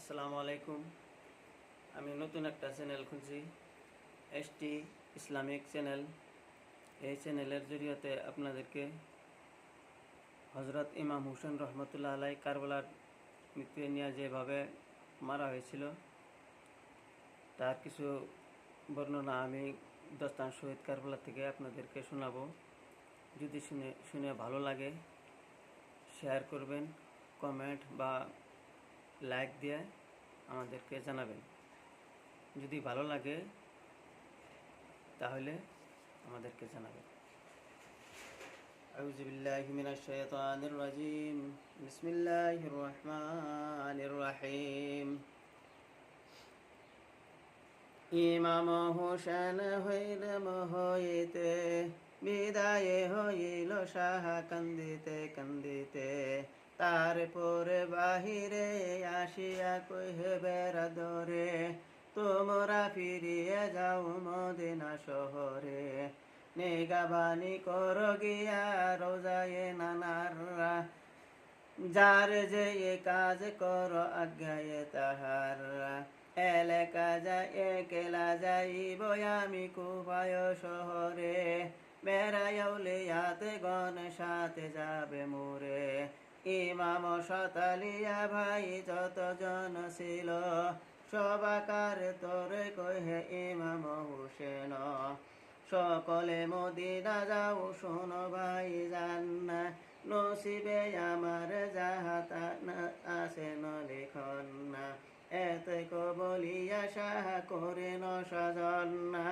আসসালামু আলাইকুম। আমি নতুন একটা চ্যানেল খুলছি, এসটি ইসলামিক চ্যানেল। এই চ্যানেলের জরিয়তে আপনাদেরকে হজরত ইমাম হুসেন রহমতুল্লাহ আলাই কারবালার মৃত্যু নিয়ে যেভাবে মারা হয়েছিল তার কিছু বর্ণনা আমি দস্তান শহীদ কারবালা থেকে আপনাদেরকে শোনাবো। যদি শুনে ভালো লাগে শেয়ার করবেন, কমেন্ট বা লাইক দিয়ে আমাদেরকে জানাবেন। যদি ভালো লাগে তাহলে আমাদেরকে জানাবেন। আউযু বিল্লাহি মিনাশ শাইতানির রাজিম। বিসমিল্লাহির রহমানির রহিম। ইমাম হোসেন হইলেম হইতে, বিদায় হইল শাহ কান্দিতে কান্দিতে। তারপরে বাহিরে আসিয়া কহে বেরাদরে, তোমরা ফিরিয়ে যাও মদিনা শহরে। নিগাবানি কর গিয়া রোজায়ে নানাররা, যার যে কাজ কর আজ্ঞায় তাহাররা। এলাকা যায় একলা যাইব আমি কুফায় শহরে, বেড়াইলে গণ সাথে যাবে মোরে। ইমাম শতালিয়া ভাই যতজন ছিল, সবাকার তোরে কহে ইমাম হুসেন। সকলে মদিনা যাও শোনো ভাই জান্না, নসিবে আমার যাহাতা আছে ন লেখন না। এতে বলিয়া শাহ করে ন সাজন না,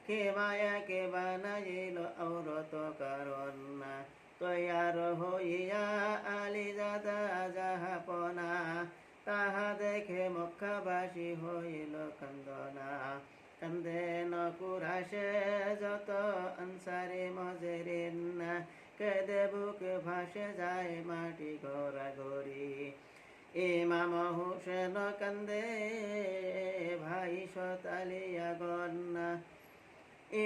খেমায়া কে বানাইল ঔরত কারণ না। তৈয়ার হইয়া আলী দাদা যাহাপনা, তাহা দেখে মক্কাবাসী হইল কান্দনা। কান্দেন কুরাশে যত আনসারে মজেরিন, কেদে বুক ভাসে যায় মাটি গড়াগড়ি। ইমাম হুসেন কান্দে ভাই শতালিয়া গন্না,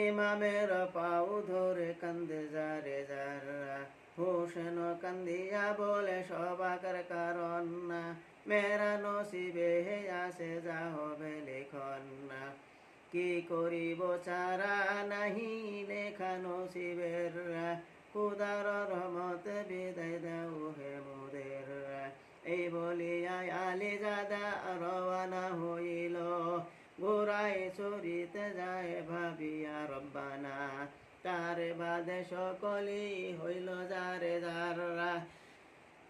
ইমামের পাও ধরে কান্দে যারে যারা। হুসেন কান্দিয়া বলে সবাকার কারণ না, মেরা নসিবে আসে যা হবে লেখন না। কি করিব চারা নাহি লেখা নসিবের, খুদার রহমত বিদায় দাও হে মোদের। এই বলিয়া আলী জাদা রওয়ানা হইল, ঘোড়ায় চড়িতে যায় ভাবিয়া রব্বানা। তার বাদে সকলেই হইল যারে যাররা,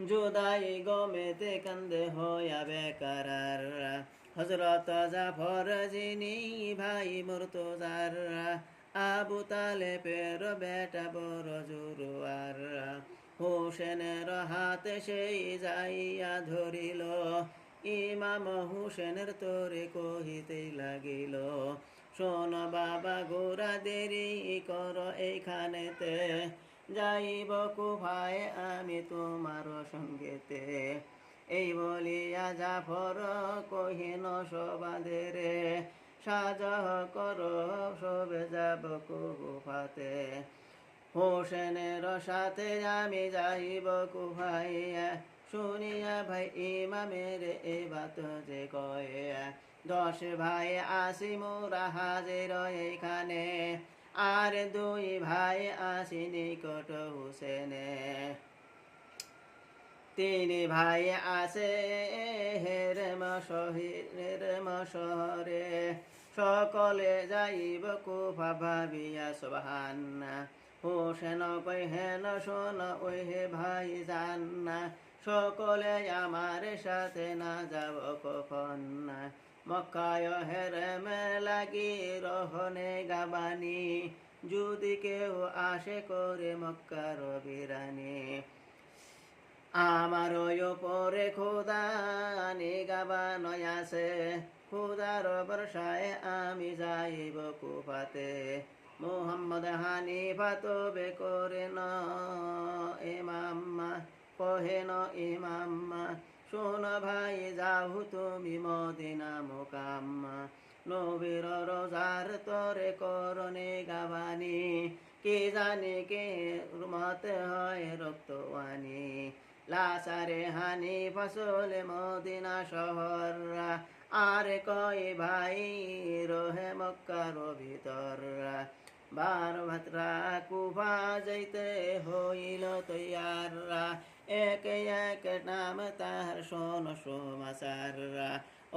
জুদাই গমেতে কান্দে হইয়া বেকার। হজরত জাফর যিনি ভাই মুর্তজার, আবু তালেবের বেটা বড় জুরুয়ার। হুসেনের হাতে সেই যাইয়া ধরিল, ইমাম হুসেনের তোরে কহিতেই লাগিল। শোন বাবা গোরা দেরি কর এইখানেতে, যাইব কুফায় আমি তোমার সঙ্গেতে। এই বলিয়া জাফর কহিন সবাদের, সাজহ কর সবে যাব কুফাতে। হোসেনের সাথে আমি যাইব কুফাইয়া, শুনিয়া ভাই ইমামের এ বাত যে কয়ে। 10 ভাই আসি মোরা হাজির এখানে, আর 2 ভাই আসি নিকট হুসেনে। 3 ভাই আসে হেরম শহরে, সকলে যাইব কুফা ভাবিয়া সুবহান্না। হুসেন কহেন শোন ওই হে ভাই জান্না, সকলে আমার সাথে না যাব কখন না। মক্কায় হেরম লাগি রহনে গাবানি, যদি কেউ আসে করে মক্কার বিরানি। আমার ওপরে খোদা নিগাবান আছে, খোদার বর্ষায় আমি যাইব কুফাতে। মুহাম্মদ হানিফা তবে করে ন ইমাম্মা, কহেন ইমাম্মা শোন ভাই যাও তুমি মদিনা মুকাম্মা। নবীর রোজার তরে করনে গাবানি, কি জানি কে মতে হয় রক্তওয়ানি। লাসারে হানি ফসল মদিনা শহর আর কয় ভাই রহে মক্কার ভিতর বার ভাত্রা কুফা যাইতে হইল তৈয়ার এক এক নাম তাহার শোন সোমাসার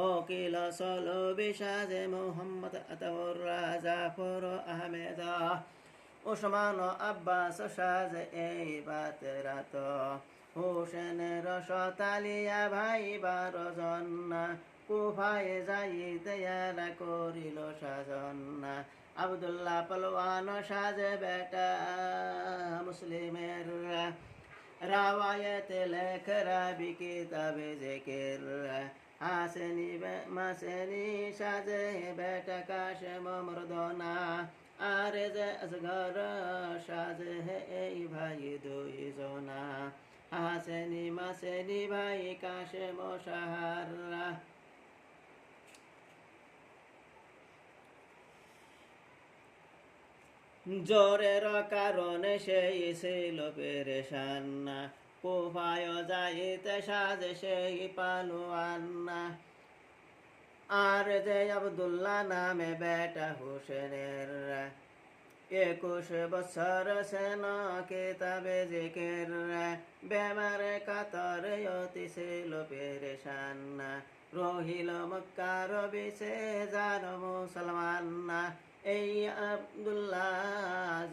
ওকিল সলো বিশাজে মোহাম্মদ আতাউর জাফর আহমেদ ওসমান আব্বাস সাজ এই বাত রাত হোসেনের শতালিয়া ভাই 12 জন কুফায় যাইতে এলা করিল সাজন আব্দুল্লাহ পলওয়ান সাজে বেটা মুসলিমের রাওয়ায়ত লেখ রাবি কিতাবে জিকির হাসেনি মাসেনি সাজে বেটা কাশেম মর্দনা আর যে আসগর সাজে এই ভাই 2 জনা হাসেনি মাসেনি ভাই কাশেম সাহারা জোরের কারণে সেই ছিল পেরেশান কুফায় যাইতে সাজে সেই পালোয়ান আর যে আব্দুল্লাহ নামে বেটা হোসেনের 21 বছর সেন কিতাবে জিকির বেমার কাতর অতি ছিল পেরেশান রহিল মক্কার বিছে জান মুসলমান এই আব্দুল্লাহ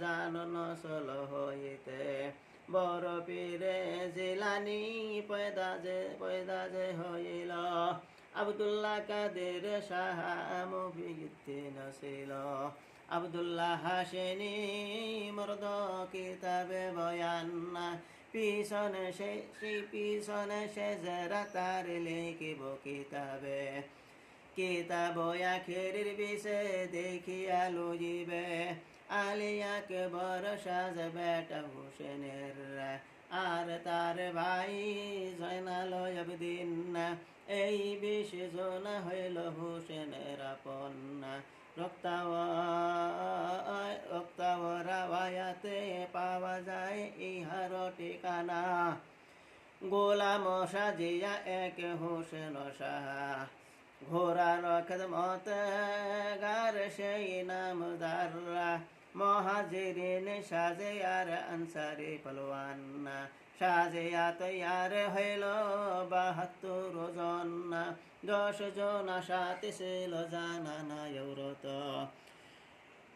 জান নসল হইতে বড় পীরে জিলানি পয়দা যে হইল আব্দুল্লাহ কাদের শাহ মুফিদ্দিন ছিল আব্দুল্লাহ হাসেনি মর্দ কিতাবে বয়ান পিছনে সে যারা তার লিখিব কিতাবে কিতাব আখেরির বিষে দেখিয়া লইবে আলিয়াকে বড় সাজ বেটা হোসেনের আর তার ভাই জয়নাল আবদিন এই 20 জন হইল হোসেনের আপন রক্তাওয়ারাওয়ায়াতে পাওয়া যায় ইহার ঠিকানা গোলাম সাজিয়া এক হোসেন সাহা ঘোড়ার খেদমত গার সেই নামদার মহাজিরিন সাজে আর আনসারি পলওয়ান সাজিয়া তৈয়ার হইল 72 জন 10 জন সাথে ছিল জানা নাই রত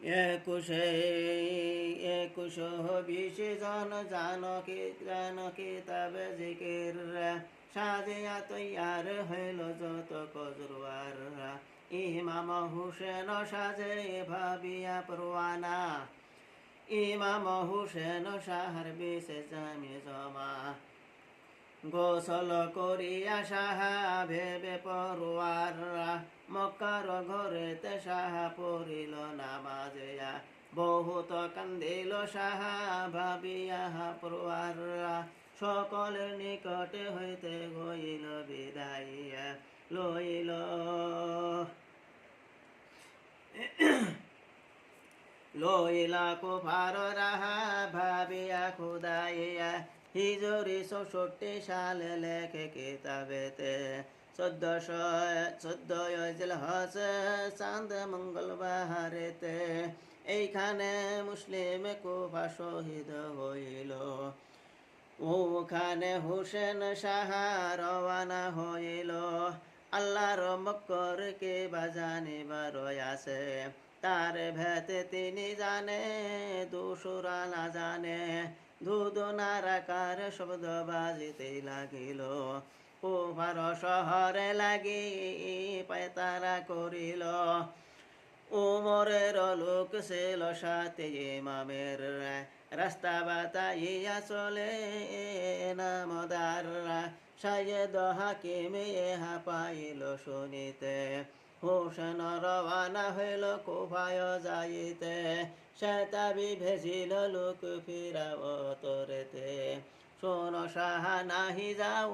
21 জন জানো কিতাবে জিকির সাজিয়া তৈয়ার হইল যত কজরুয়ার ইমাম হুসেন সাজে ভাবিয়া পরওয়ানা ইমাম হুসেন সাহার বিশে জামি জমা গোসল করিয়া সাহা ভেবে পরওয়ার মক্কার ঘরেতে সাহা পড়িল নামাজিয়া বহুত কান্দিল সাহা ভাবিয়া পরওয়ার সকলের নিকটে হইতে গইল বিদাইয়া লইল লইলা কুফার রাহা ভাবিয়া খুদাইয়া হিজরি 64 সালে লেখে কিতাবেতে 14 জিলহজ চাঁদ মঙ্গলবারেতে এইখানে মুসলিম কুফা শহীদ হইল ওখানে হুসেন সাহা রওয়ানা হইল আল্লাহর মক্কর কে বাজানিবার আছে তার ভেতে তিনি জানে দুসুরা না জানে ধুধুনারাকার শব্দ বাজিতে লাগিল কুফার শহরে লাগি পায়তারা করিল উমরের লোক ছিল সাথে ইমামের রাস্তা বাতাইয়া চলে নামদার সাইয়েদ হাকিম ইহা পাইল শুনিতে হোসেন রওয়ানা হইল কুফায় যাইতে শতাবি ভেজিল লোক ফিরাও তরেতে শোন সাহা নাহি যাও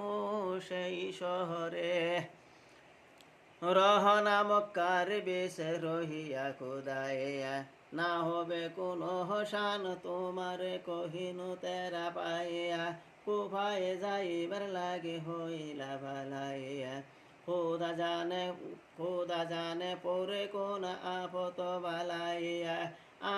সেই শহরে রহনা মক্কার বেশে রহিয়া খুদাইয়া না হবে কোনো হসান তোমার কহিনু তেরা পাইয়া কুফায় যাইবার লাগে হইলা ভালাইয়া খোদা জানে পরে কোন আপত বালাইয়া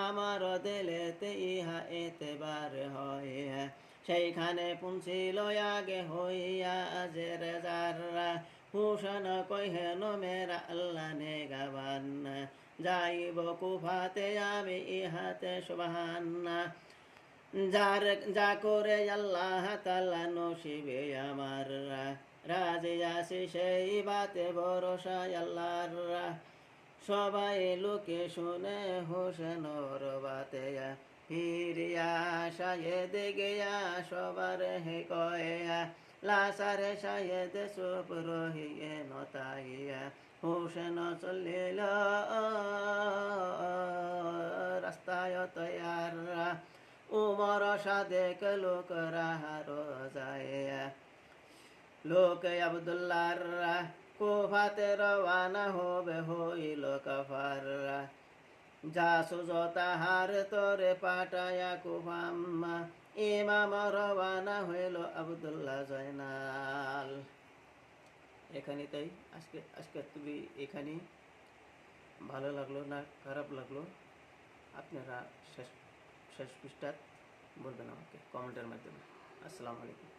আমার দিলেতে ইহা এতেবার হইয়া সেইখানে পুঁছিল আগে হইয়া আজের যাররা হুসন কহেন মেরা আল্লাহ নে গাবান্না যাইব কুফাতে আমি ইহাতে সুবহান্না যা করে আল্লাহ তাআলা নসিবে আমার রাজে আসে সেই বাতে ভরসা আল্লাহর সবাই লোকে শুনে হোসেনর বাতে হিরিয়া শায়েদ গেয়া সবার হে কয়া লাসারে শায়েদ চুপ রহিয়ে নতাইয়া হোসেন চলিল রাস্তায় তৈয়ার উমর সাদেক লোক রাহার যায় লোক আবদুল্লার কুফাতে রওয়ানা হবে হইল কাফার জাসুস তাহার তোরে পাঠায়া কুফাম্মা ইমাম রওয়ানা হইল আবদুল্লাহ জয়নাল। এখানেই তাই আজকে তুমি এখানে ভালো লাগলো না খারাপ লাগলো আপনারা শেষ পৃষ্ঠা বলবেন আমাকে কমেন্টের মাধ্যমে। আসসালামু আলাইকুম।